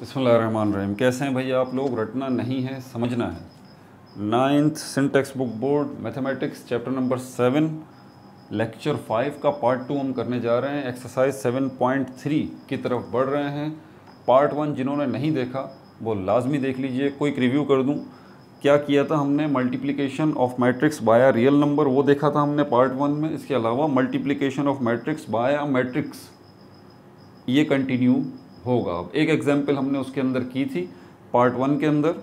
बिस्मिल्लाहिर्रहमानिर्रहीम। कैसे हैं भैया आप लोग? रटना नहीं है, समझना है। 9th syntax book board mathematics chapter number 7 lecture 5 का पार्ट 2 हम करने जा रहे हैं। एक्सरसाइज 7.3 की तरफ बढ़ रहे हैं। पार्ट 1 जिन्होंने नहीं देखा वो लाजमी देख लीजिए। क्विक रिव्यू कर दूं, क्या किया था हमने? Multiplication of matrix by real number वो देखा था हमने पार्ट 1 में। इसके अलावा multiplication of matrix bye a matrix ये कंटिन्यू होगा। अब एक एग्जाम्पल हमने उसके अंदर की थी पार्ट 1 के अंदर।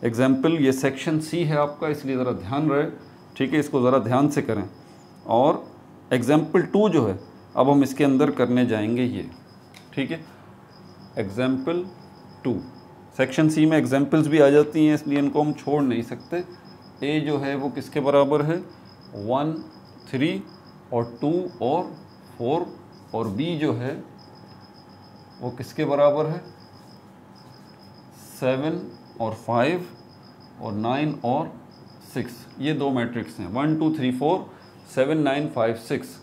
एग्जाम्पल ये सेक्शन सी है आपका, इसलिए ज़रा ध्यान रहे, ठीक है? इसको ज़रा ध्यान से करें। और एग्जाम्पल 2 जो है अब हम इसके अंदर करने जाएंगे ये, ठीक है? एग्जाम्पल 2 सेक्शन सी में एग्जाम्पल्स भी आ जाती हैं, इसलिए इनको हम छोड़ नहीं सकते। ए जो है वो किसके बराबर है? 1, 3 और 2 और 4, और बी जो है वो किसके बराबर है? 7 और 5 और 9 और 6। ये दो मैट्रिक्स हैं, 1 2 3 4 7 9 5 6।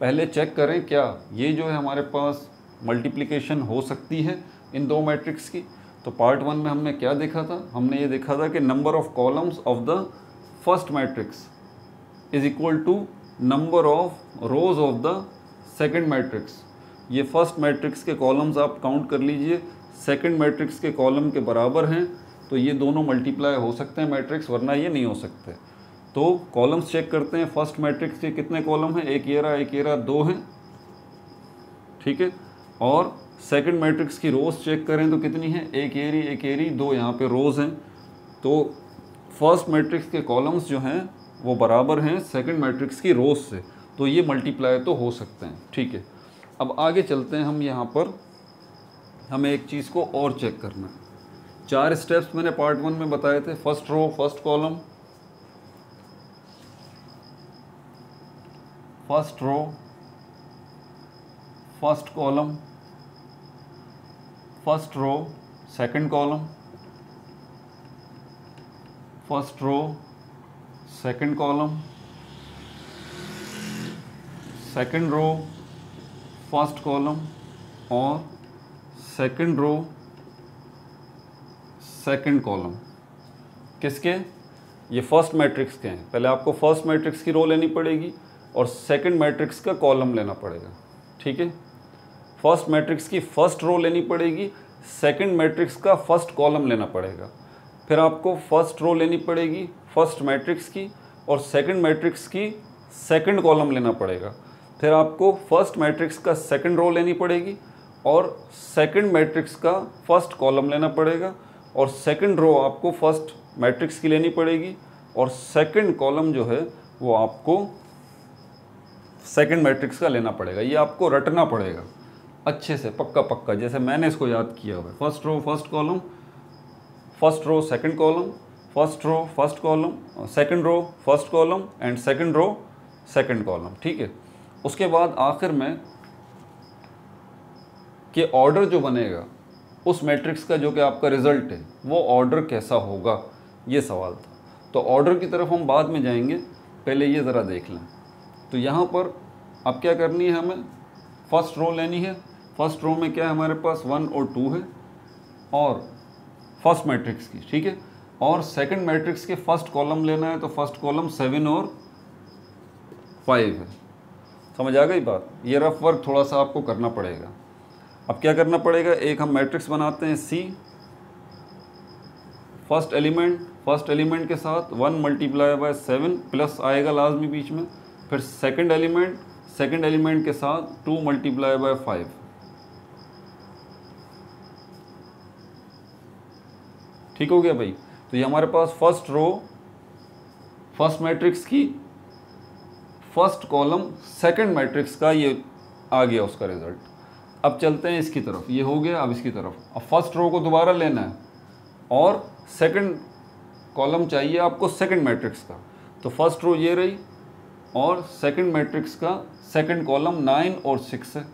पहले चेक करें क्या ये जो है हमारे पास मल्टीप्लिकेशन हो सकती है इन दो मैट्रिक्स की। तो पार्ट 1 में हमने क्या देखा था? हमने ये देखा था कि number of columns of the first matrix is equal to number of rows of the second matrix. ये फर्स्ट मैट्रिक्स के कॉलम्स आप काउंट कर लीजिए, सेकंड मैट्रिक्स के कॉलम के बराबर हैं, तो ये दोनों मल्टीप्लाई हो सकते हैं मैट्रिक्स, वरना ये नहीं हो सकते। तो कॉलम्स चेक करते हैं। फर्स्ट मैट्रिक्स के कितने कॉलम हैं? एक ये रहा 2 हैं, ठीक है? और सेकंड मैट्रिक्स की रोज चेक करें तो कितनी है? एक ये रही 2 यहाँ पे रोज हैं। तो फर्स्ट मैट्रिक्स के कॉलम्स जो हैं वो बराबर हैं सेकंड मैट्रिक्स की रोज से, तो ये मल्टीप्लाई तो हो सकते हैं, ठीक है? अब आगे चलते हैं हम। यहाँ पर हमें एक चीज़ को और चेक करना है। 4 स्टेप्स मैंने पार्ट 1 में बताए थे। First row first column, first row first column, first row second column, first row second column, second row first column और सेकंड रो सेकंड कॉलम। किसके? ये फर्स्ट मैट्रिक्स के हैं। पहले आपको फर्स्ट मैट्रिक्स की रो लेनी पड़ेगी और सेकंड मैट्रिक्स का कॉलम लेना पड़ेगा, ठीक है? फर्स्ट मैट्रिक्स की फर्स्ट रो लेनी पड़ेगी, सेकंड मैट्रिक्स का फर्स्ट कॉलम लेना पड़ेगा। फिर आपको फर्स्ट रो लेनी पड़ेगी फर्स्ट मैट्रिक्स की और सेकंड मैट्रिक्स की सेकंड कॉलम लेना पड़ेगा। फिर आपको फर्स्ट मैट्रिक्स का सेकंड रो लेनी पड़ेगी और सेकंड मैट्रिक्स का फर्स्ट कॉलम लेना पड़ेगा, और सेकंड रो आपको फर्स्ट मैट्रिक्स की लेनी पड़ेगी और सेकंड कॉलम जो है वो आपको सेकंड मैट्रिक्स का लेना पड़ेगा। ये आपको रटना पड़ेगा अच्छे से, पक्का पक्का, जैसे मैंने इसको याद किया हुआ है। First row first column, first row second column, first row first column, second row first column and second row second column, ठीक है? उसके बाद आखिर में कि ऑर्डर जो बनेगा उस मैट्रिक्स का जो कि आपका रिजल्ट है वो ऑर्डर कैसा होगा, ये सवाल था। तो ऑर्डर की तरफ हम बाद में जाएंगे, पहले ये ज़रा देख लें। तो यहाँ पर अब क्या करनी है हमें? फर्स्ट रो लेनी है। फर्स्ट रो में क्या है हमारे पास? 1 और 2 है और फर्स्ट मैट्रिक्स की, ठीक है? और सेकंड मैट्रिक्स के फर्स्ट कॉलम लेना है, तो फर्स्ट कॉलम 7 और 5 है। समझ आ गई बात? ये रफ वर्क थोड़ा सा आपको करना पड़ेगा। अब क्या करना पड़ेगा? एक हम मैट्रिक्स बनाते हैं सी। फर्स्ट एलिमेंट के साथ 1 मल्टीप्लाई बाय 7 प्लस आएगा लाजमी बीच में। फिर सेकंड एलिमेंट के साथ 2 मल्टीप्लाई बाय 5। ठीक हो गया भाई? तो ये हमारे पास फर्स्ट रो फर्स्ट मैट्रिक्स की फर्स्ट कॉलम सेकंड मैट्रिक्स का ये आ गया उसका रिजल्ट। अब चलते हैं इसकी तरफ, ये हो गया। अब इसकी तरफ अब फर्स्ट रो को दोबारा लेना है और सेकंड कॉलम चाहिए आपको सेकंड मैट्रिक्स का। तो फर्स्ट रो ये रही और सेकंड मैट्रिक्स का सेकंड कॉलम 9 और 6 है।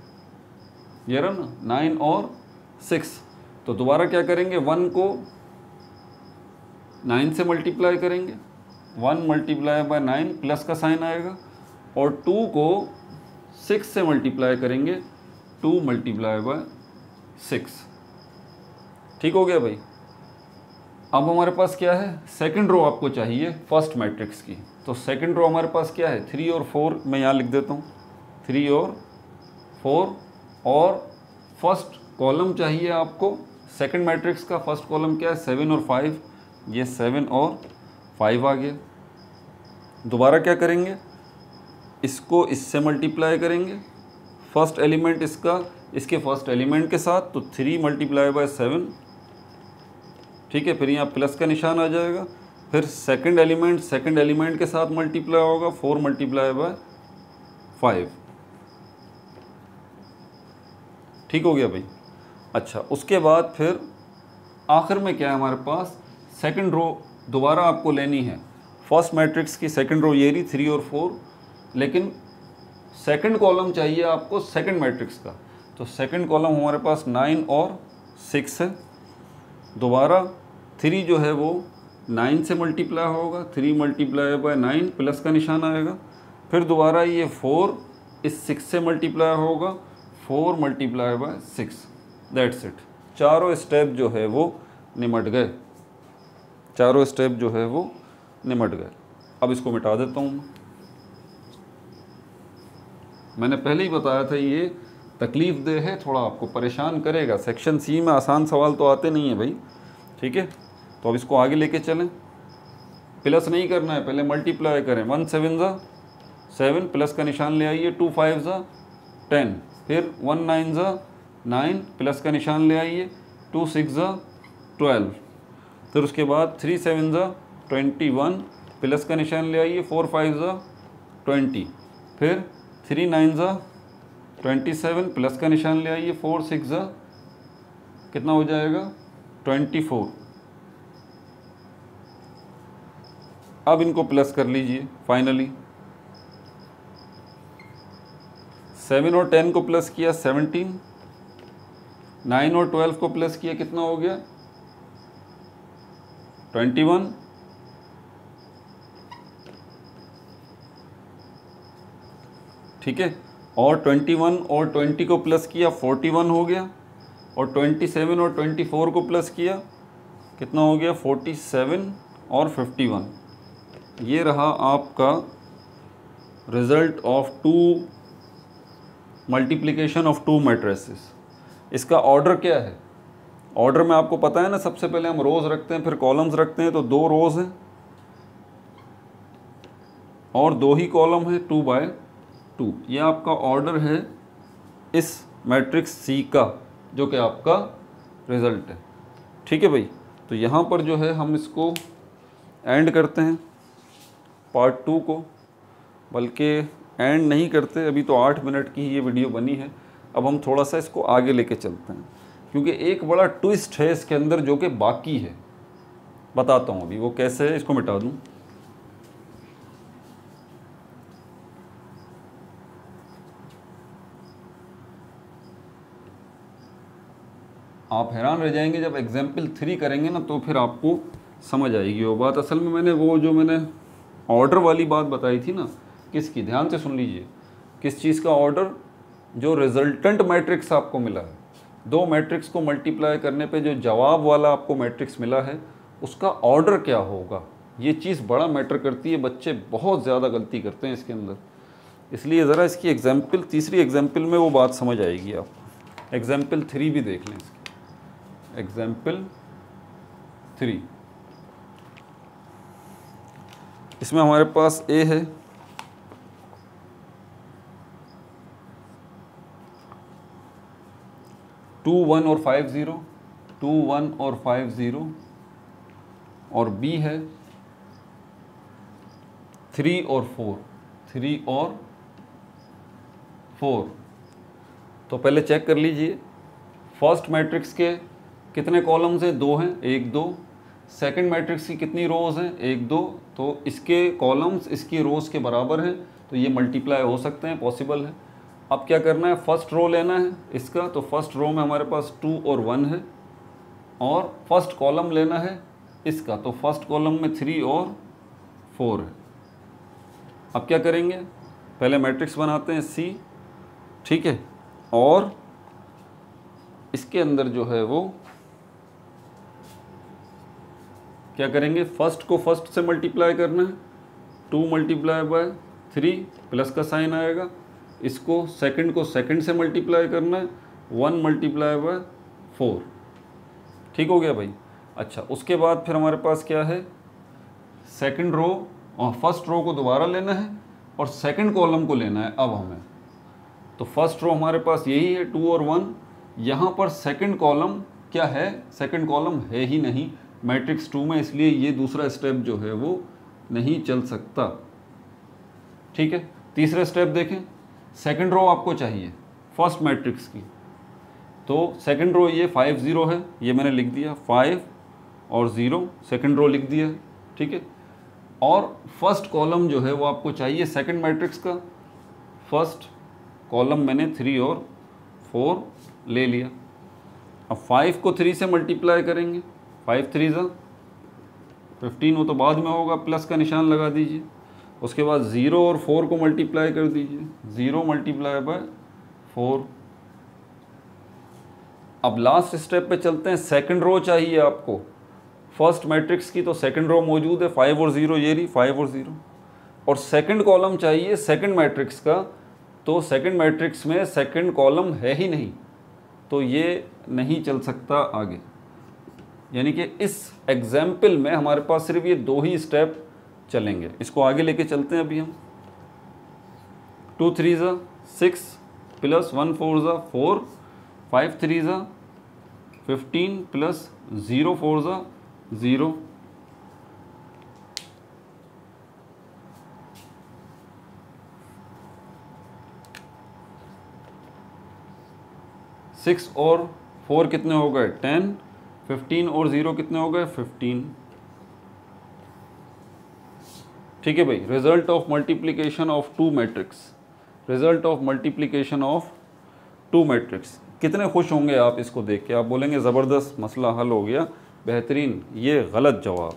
ये रहा ना, 9 और 6। तो दोबारा क्या करेंगे? 1 को 9 से मल्टीप्लाई करेंगे, 1 मल्टीप्लाई बाय 9 प्लस का साइन आएगा, और 2 को 6 से मल्टीप्लाई करेंगे, 2 मल्टीप्लाई बाय 6। ठीक हो गया भाई। अब हमारे पास क्या है, सेकंड रो आपको चाहिए फर्स्ट मैट्रिक्स की। तो सेकंड रो हमारे पास क्या है, 3 और 4, मैं यहाँ लिख देता हूँ 3 और 4, और फर्स्ट कॉलम चाहिए आपको सेकंड मैट्रिक्स का। फर्स्ट कॉलम क्या है, 7 और 5, ये 7 और 5 आ गया। दोबारा क्या करेंगे, इसको इससे मल्टीप्लाई करेंगे, फर्स्ट एलिमेंट इसका इसके फर्स्ट एलिमेंट के साथ, तो 3 मल्टीप्लाई बाय 7, ठीक है। फिर यहाँ प्लस का निशान आ जाएगा। फिर सेकंड एलिमेंट के साथ मल्टीप्लाई होगा, 4 मल्टीप्लाई बाय 5, ठीक हो गया भाई। अच्छा, उसके बाद फिर आखिर में क्या है हमारे पास, सेकंड रो दोबारा आपको लेनी है फर्स्ट मैट्रिक्स की। सेकंड रो ये रही 3 और 4, लेकिन सेकंड कॉलम चाहिए आपको सेकंड मैट्रिक्स का। तो सेकंड कॉलम हमारे पास 9 और 6 है। दोबारा 3 जो है वो 9 से मल्टीप्लाई होगा, 3 मल्टीप्लाई बाय 9, प्लस का निशान आएगा। फिर दोबारा ये 4 इस 6 से मल्टीप्लाई होगा, 4 मल्टीप्लाई बाय 6, दैट्स इट। चारों स्टेप जो है वो निमट गए, चारों स्टेप जो है वो निमट गए। अब इसको मिटा देता हूँ। मैंने पहले ही बताया था ये तकलीफ दे है, थोड़ा आपको परेशान करेगा। सेक्शन सी में आसान सवाल तो आते नहीं है भाई, ठीक है। तो अब इसको आगे लेके चलें। प्लस नहीं करना है, पहले मल्टीप्लाई करें। 1 7 ज़ा 7, प्लस का निशान ले आइए। 2 5 ज़ा 10, फिर 1 9 ज़ा 9, प्लस का निशान ले आइए। 2 6 ज़ा 12, फिर उसके बाद 3 7 ज़ा 21, प्लस का निशान ले आइए। 4 5 ज़ा 20, फिर 3 9 ज़ा 27, प्लस का निशान ले आइए। 4 6 ज़ा कितना हो जाएगा, 24। अब इनको प्लस कर लीजिए फाइनली। 7 और 10 को प्लस किया 17, 9 और 12 को प्लस किया, कितना हो गया 21। ठीक है, और 21 और 20 को प्लस किया 41 हो गया, और 27 और 24 को प्लस किया कितना हो गया 47 और 51। ये रहा आपका result of 2 multiplication of 2 matrices. इसका ऑर्डर क्या है, ऑर्डर में आपको पता है ना, सबसे पहले हम रोज़ रखते हैं फिर कॉलम्स रखते हैं। तो 2 रोज़ हैं और 2 ही कॉलम है, 2 बाय 2। ये आपका ऑर्डर है इस मैट्रिक्स सी का, जो कि आपका रिज़ल्ट है। ठीक है भाई, तो यहाँ पर जो है हम इसको एंड करते हैं पार्ट 2 को, बल्कि एंड नहीं करते, अभी तो 8 मिनट की ये वीडियो बनी है। अब हम थोड़ा सा इसको आगे लेके चलते हैं, क्योंकि एक बड़ा ट्विस्ट है इसके अंदर जो कि बाकी है। बताता हूँ अभी वो कैसे है। इसको मिटा दूँ। आप हैरान रह जाएंगे जब एग्जाम्पल 3 करेंगे ना, तो फिर आपको समझ आएगी वो बात। असल में मैंने ऑर्डर वाली बात बताई थी ना, किसकी, ध्यान से सुन लीजिए। किस चीज़ का ऑर्डर, जो रिजल्टेंट मैट्रिक्स आपको मिला है, 2 मैट्रिक्स को मल्टीप्लाई करने पे जो जवाब वाला आपको मैट्रिक्स मिला है, उसका ऑर्डर क्या होगा। ये चीज़ बड़ा मैटर करती है। बच्चे बहुत ज़्यादा गलती करते हैं इसके अंदर, इसलिए ज़रा इसकी एग्जाम्पल, तीसरी एग्जाम्पल में वो बात समझ आएगी आपको। एग्जाम्पल 3 भी देख लें इसकी। एग्जाम्पल 3, इसमें हमारे पास ए है, टू 1 और 5 0, 2 1 और 5 0, और बी है 3 और 4, 3 और 4। तो पहले चेक कर लीजिए, फर्स्ट मैट्रिक्स के कितने कॉलम्स हैं, 2 हैं, 1 2। सेकंड मैट्रिक्स की कितनी रोज़ हैं, 1 2। तो इसके कॉलम्स इसकी रोज़ के बराबर हैं, तो ये मल्टीप्लाई हो सकते हैं, पॉसिबल है। अब क्या करना है, फर्स्ट रो लेना है इसका। तो फर्स्ट रो में हमारे पास 2 और 1 है, और फर्स्ट कॉलम लेना है इसका। तो फर्स्ट कॉलम में 3 और 4 है। अब क्या करेंगे, पहले मैट्रिक्स बनाते हैं सी, ठीक है, और इसके अंदर जो है वो क्या करेंगे, फर्स्ट को फर्स्ट से मल्टीप्लाई करना है, 2 मल्टीप्लाई बाय 3 प्लस का साइन आएगा, इसको सेकंड को सेकंड से मल्टीप्लाई करना है, 1 मल्टीप्लाई बाय 4। ठीक हो गया भाई। अच्छा, उसके बाद फिर हमारे पास क्या है, सेकंड रो और फर्स्ट रो को दोबारा लेना है और सेकंड कॉलम को लेना है अब हमें। तो फर्स्ट रो हमारे पास यही है 2 और 1, यहाँ पर सेकंड कॉलम क्या है, सेकंड कॉलम है ही नहीं मैट्रिक्स 2 में, इसलिए ये दूसरा स्टेप जो है वो नहीं चल सकता। ठीक है, तीसरा स्टेप देखें, सेकंड रो आपको चाहिए फर्स्ट मैट्रिक्स की, तो सेकंड रो ये 5 0 है, ये मैंने लिख दिया 5 और 0 सेकंड रो लिख दिया। ठीक है, और फर्स्ट कॉलम जो है वो आपको चाहिए सेकंड मैट्रिक्स का, फर्स्ट कॉलम मैंने 3 और 4 ले लिया। अब 5 को 3 से मल्टीप्लाई करेंगे, 5 3 ज़ा 15, वो तो बाद में होगा, प्लस का निशान लगा दीजिए। उसके बाद 0 और 4 को मल्टीप्लाई कर दीजिए, 0 मल्टीप्लाई बाय 4। अब लास्ट स्टेप पे चलते हैं, सेकंड रो चाहिए आपको फर्स्ट मैट्रिक्स की, तो सेकंड रो मौजूद है 5 और 0, ये रही 5 और 0, और सेकंड कॉलम चाहिए सेकंड मैट्रिक्स का, तो सेकंड मैट्रिक्स में सेकंड कॉलम है ही नहीं, तो ये नहीं चल सकता आगे। यानी कि इस एग्जाम्पल में हमारे पास सिर्फ ये 2 ही स्टेप चलेंगे। इसको आगे लेके चलते हैं अभी हम। 2 3 ज़ा 6 प्लस 1 4 ज़ा 4, 5 3 ज़ा 15 प्लस 0 4 ज़ा 0, 6 और 4 कितने हो गए 10, 15 और 0 कितने हो गए 15। ठीक है भाई, result of multiplication of 2 matrix, result of multiplication of 2 matrix. कितने खुश होंगे आप इसको देख के, आप बोलेंगे ज़बरदस्त मसला हल हो गया, बेहतरीन। ये गलत जवाब,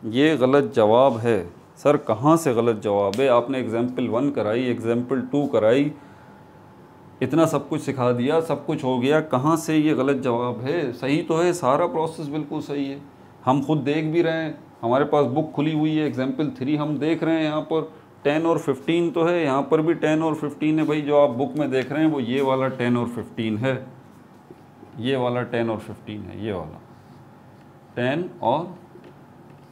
ये गलत जवाब है सर। कहाँ से गलत जवाब है, आपने एग्जाम्पल 1 कराई, एग्जाम्पल 2 कराई, इतना सब कुछ सिखा दिया, सब कुछ हो गया, कहाँ से ये गलत जवाब है। सही तो है, सारा प्रोसेस बिल्कुल सही है, हम खुद देख भी रहे हैं, हमारे पास बुक खुली हुई है, एग्जाम्पल 3 हम देख रहे हैं, यहाँ पर 10 और 15 तो है, यहाँ पर भी 10 और 15 है भाई। जो आप बुक में देख रहे हैं वो ये वाला 10 और 15 है, ये वाला 10 और 15 है, ये वाला 10 और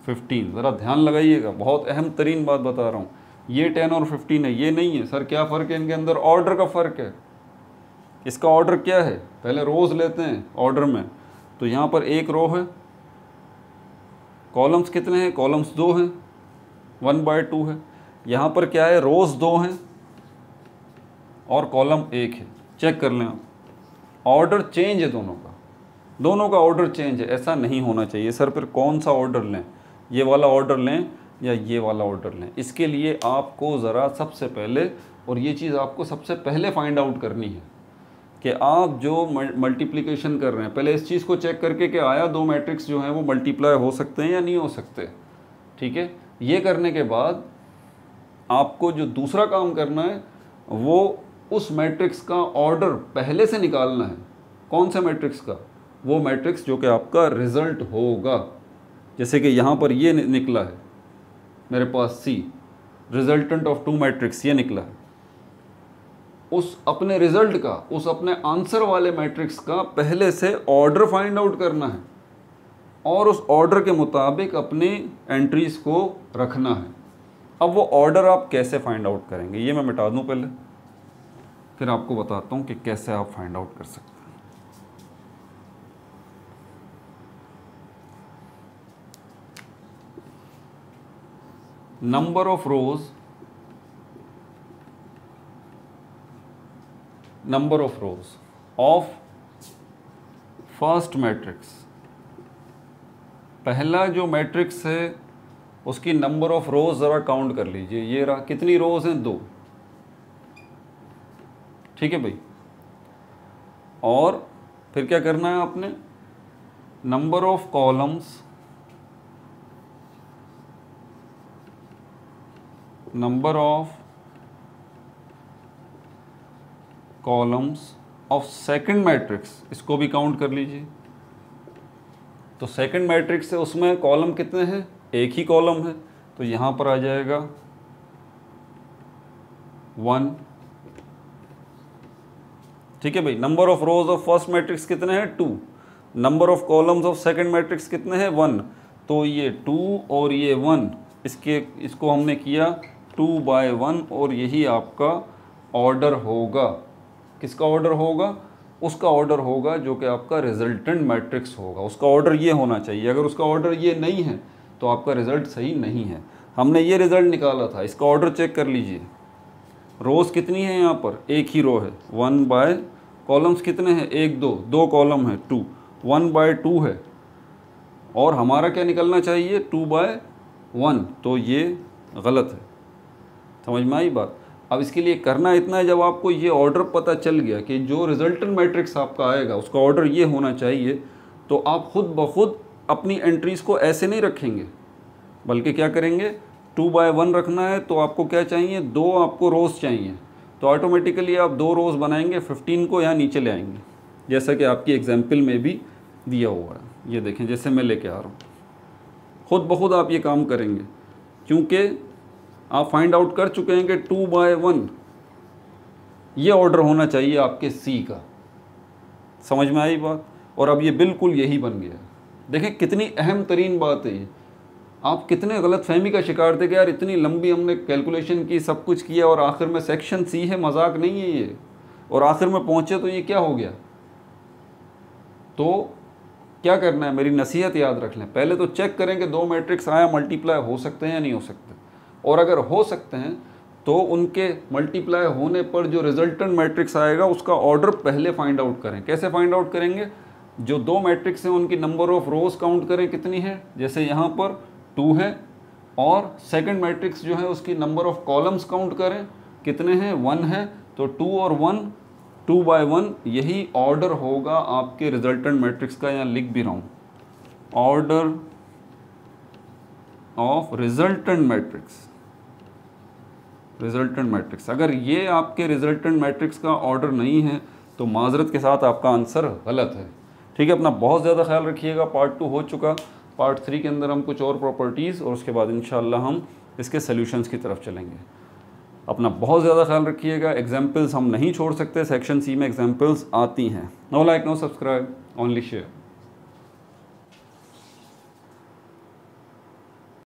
15। ज़रा ध्यान लगाइएगा, बहुत अहम तरीन बात बता रहा हूँ, ये 10 और 15 है, ये नहीं है। सर क्या फ़र्क है इनके अंदर, ऑर्डर का फ़र्क है। इसका ऑर्डर क्या है, पहले रोज़ लेते हैं ऑर्डर में, तो यहाँ पर एक रो है, कॉलम्स कितने हैं, कॉलम्स 2 हैं, 1/2 है। यहाँ पर क्या है, रोज़ 2 हैं और कॉलम 1 है। चेक कर लें आप, ऑर्डर चेंज है दोनों का ऑर्डर चेंज है। ऐसा नहीं होना चाहिए सर, फिर कौन सा ऑर्डर लें, ये वाला ऑर्डर लें या ये वाला ऑर्डर लें। इसके लिए आपको ज़रा सबसे पहले, और ये चीज़ आपको सबसे पहले फाइंड आउट करनी है कि आप जो मल्टीप्लिकेशन कर रहे हैं, पहले इस चीज़ को चेक करके कि आया 2 मैट्रिक्स जो हैं वो मल्टीप्लाई हो सकते हैं या नहीं हो सकते। ठीक है, ये करने के बाद आपको जो दूसरा काम करना है वो उस मैट्रिक्स का ऑर्डर पहले से निकालना है। कौन सा मैट्रिक्स का, वो मैट्रिक्स जो कि आपका रिज़ल्ट होगा। जैसे कि यहाँ पर ये निकला है मेरे पास C, रिजल्टेंट ऑफ 2 मैट्रिक्स ये निकला है, उस अपने रिजल्ट का, उस अपने आंसर वाले मैट्रिक्स का पहले से ऑर्डर फाइंड आउट करना है और उस ऑर्डर के मुताबिक अपनी एंट्रीज को रखना है। अब वो ऑर्डर आप कैसे फाइंड आउट करेंगे, ये मैं मिटा दूं पहले, फिर आपको बताता हूँ कि कैसे आप फाइंड आउट कर सकते हैं। Number of rose, number of rows of first matrix, पहला जो मैट्रिक्स है उसकी नंबर ऑफ रोज ज़रा काउंट कर लीजिए। ये रहा, कितनी रोज हैं, 2। ठीक है भाई, और फिर क्या करना है आपने, number of columns, number of columns of second matrix, इसको भी काउंट कर लीजिए। तो सेकंड मैट्रिक्स है, उसमें कॉलम कितने हैं, एक ही कॉलम है, तो यहाँ पर आ जाएगा 1। ठीक है भाई। Number of rows of first matrix कितने हैं, 2। Number of columns of second matrix कितने हैं, 1। तो ये 2 और ये 1, इसको हमने किया 2/1 और यही आपका ऑर्डर होगा। किसका ऑर्डर होगा, उसका ऑर्डर होगा जो कि आपका रिजल्टेंट मैट्रिक्स होगा। उसका ऑर्डर ये होना चाहिए। अगर उसका ऑर्डर ये नहीं है तो आपका रिजल्ट सही नहीं है। हमने ये रिजल्ट निकाला था, इसका ऑर्डर चेक कर लीजिए। रोज़ कितनी है यहाँ पर, एक ही रो है, 1/, कॉलम्स कितने हैं, 1 2, 2 कॉलम है 2, 1/2 है। और हमारा क्या निकलना चाहिए, 2/1। तो ये गलत है। समझ में आई बात। अब इसके लिए करना इतना है, जब आपको ये ऑर्डर पता चल गया कि जो रिजल्टेंट मैट्रिक्स आपका आएगा उसका ऑर्डर ये होना चाहिए, तो आप खुद ब खुद अपनी एंट्रीज़ को ऐसे नहीं रखेंगे, बल्कि क्या करेंगे, 2/1 रखना है तो आपको क्या चाहिए, 2 आपको रोज़ चाहिए। तो ऑटोमेटिकली आप 2 रोज़ बनाएंगे, 15 को यहाँ नीचे ले आएंगे, जैसा कि आपकी एग्जाम्पल में भी दिया हुआ है। ये देखें जैसे मैं लेके आ रहा हूँ, खुद ब खुद आप ये काम करेंगे, क्योंकि आप फाइंड आउट कर चुके हैं कि 2/1 ये ऑर्डर होना चाहिए आपके सी का। समझ में आई बात। और अब ये बिल्कुल यही बन गया। देखें कितनी अहम तरीन बात है ये। आप कितने गलत फहमी का शिकार थे कि यार इतनी लंबी हमने कैलकुलेशन की, सब कुछ किया और आखिर में सेक्शन सी है, मजाक नहीं है ये, और आखिर में पहुँचे तो ये क्या हो गया। तो क्या करना है, मेरी नसीहत याद रख लें, पहले तो चेक करें कि 2 मैट्रिक्स आया मल्टीप्लाई हो सकते हैं या नहीं हो सकते, और अगर हो सकते हैं तो उनके मल्टीप्लाई होने पर जो रिजल्टेंट मैट्रिक्स आएगा उसका ऑर्डर पहले फाइंड आउट करें। कैसे फाइंड आउट करेंगे, जो 2 मैट्रिक्स हैं उनकी नंबर ऑफ रोज काउंट करें कितनी है, जैसे यहाँ पर 2 है, और सेकंड मैट्रिक्स जो है उसकी नंबर ऑफ कॉलम्स काउंट करें कितने हैं, 1 है, तो 2 और 1 2/1 यही ऑर्डर होगा आपके रिजल्टेंट मैट्रिक्स का। यहाँ लिख भी रहा हूँ, order of resultant matrix. Resultant matrix, अगर ये आपके रिजल्टेंट मैट्रिक्स का ऑर्डर नहीं है तो माजरत के साथ आपका आंसर गलत है। ठीक है, अपना बहुत ज़्यादा ख्याल रखिएगा। पार्ट 2 हो चुका, पार्ट 3 के अंदर हम कुछ और प्रॉपर्टीज़ और उसके बाद इंशाल्लाह हम इसके सॉल्यूशंस की तरफ चलेंगे। अपना बहुत ज़्यादा ख्याल रखिएगा। एग्जाम्पल्स हम नहीं छोड़ सकते, सेक्शन सी में एग्जाम्पल्स आती हैं। No like no subscribe, only share.